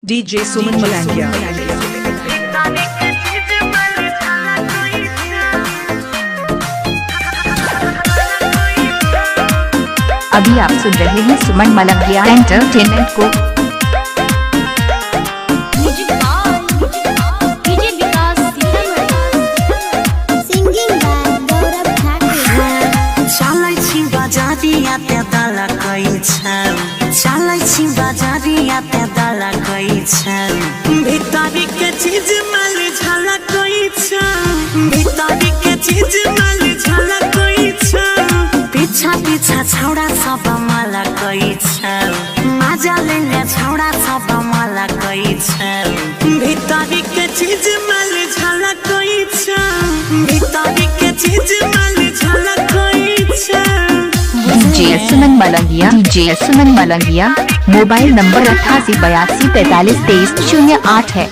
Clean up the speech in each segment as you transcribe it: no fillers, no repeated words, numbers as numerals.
DJ Suman Malangia। अभी आप सुन रहे हैं सुमन मलंगिया एंटरटेनमेंट को। भीतरी के चीज मल झलक भीतरी के चीज मल झलक पीछा पीछा छौड़ा सब मला मजा ले छौड़ा सब मला भीतरी के चीज मल झलक भीतरी के चीज मल झलक DJ Suman Malangia mobile number 8882432308 है।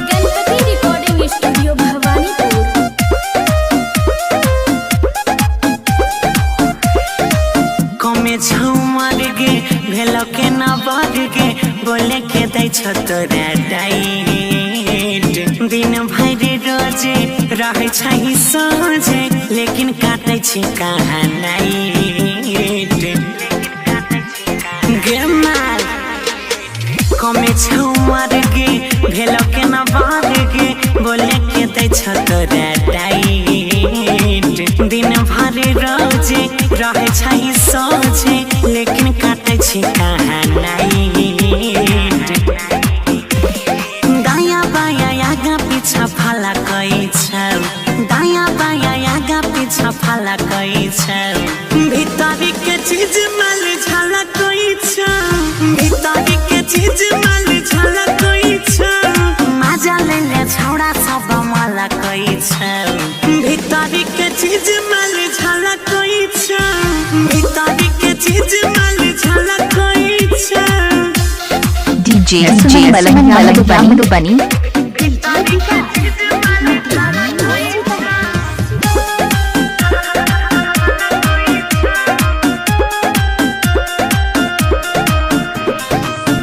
Ganpati recording studio Bhawanipur. कमे झुमर गे भेलो के न बढ़ गे बोले के दै छ तोरा डाइट दिन भर रोजे रहे छै सोझे लेकिन काटे छी कहाँ नाइट गे माल कमे झुमर गे भेलो के न बढ़ गे बोले के दै छ तोरा डाइट दिन भर रोजे रहे छै सोझे लेकिन काटे छी कहाँ नाइट दाया बाया आगा पीछा फला दाया बाया आगा पीछा फला भीतरी के चीज मल झलक भीतरी के चीज मल झलक मजा ले छौड़ा सब मला भीतरी के चीज मल झलक भीतरी के चीज मल झलक DJ Suman Malangiya Madhubani.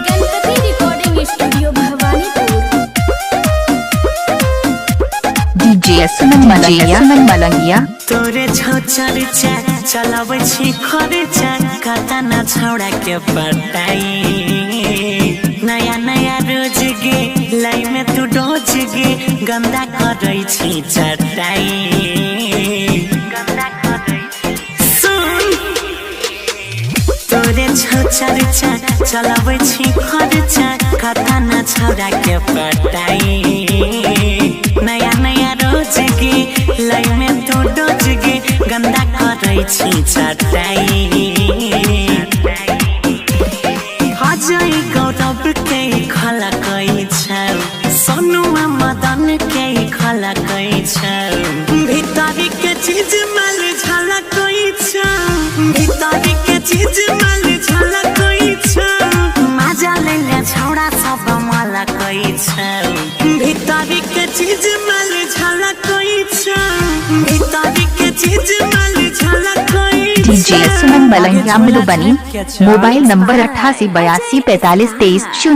Ganpati recording studio Bhawanipur. DJ Suman Malangiya तोरे छौचर चलाबै छी खर्चा कता न छौड़ा के पटाई नया नया रोज गे लाई में तू डोज गे गंदा करै छी चटाई सुन तोरे छौचर चलाबै छी खर्चा कता न छौड़ा के पटाई नया नया रोज गे लाई में तू डोज गे गंदा करै छी चटाई अजय गौरव के खलकै सोनुआ मदन के खलकै भीतरी के चीज मल झलक भीतरी के चीज मल झलक मजा ले छौड़ा सब मला भीतरी के चीज मल झलक भीतरी के चीज मल झलक DJ Suman Malangiya Madhubani mobile number 8882432308।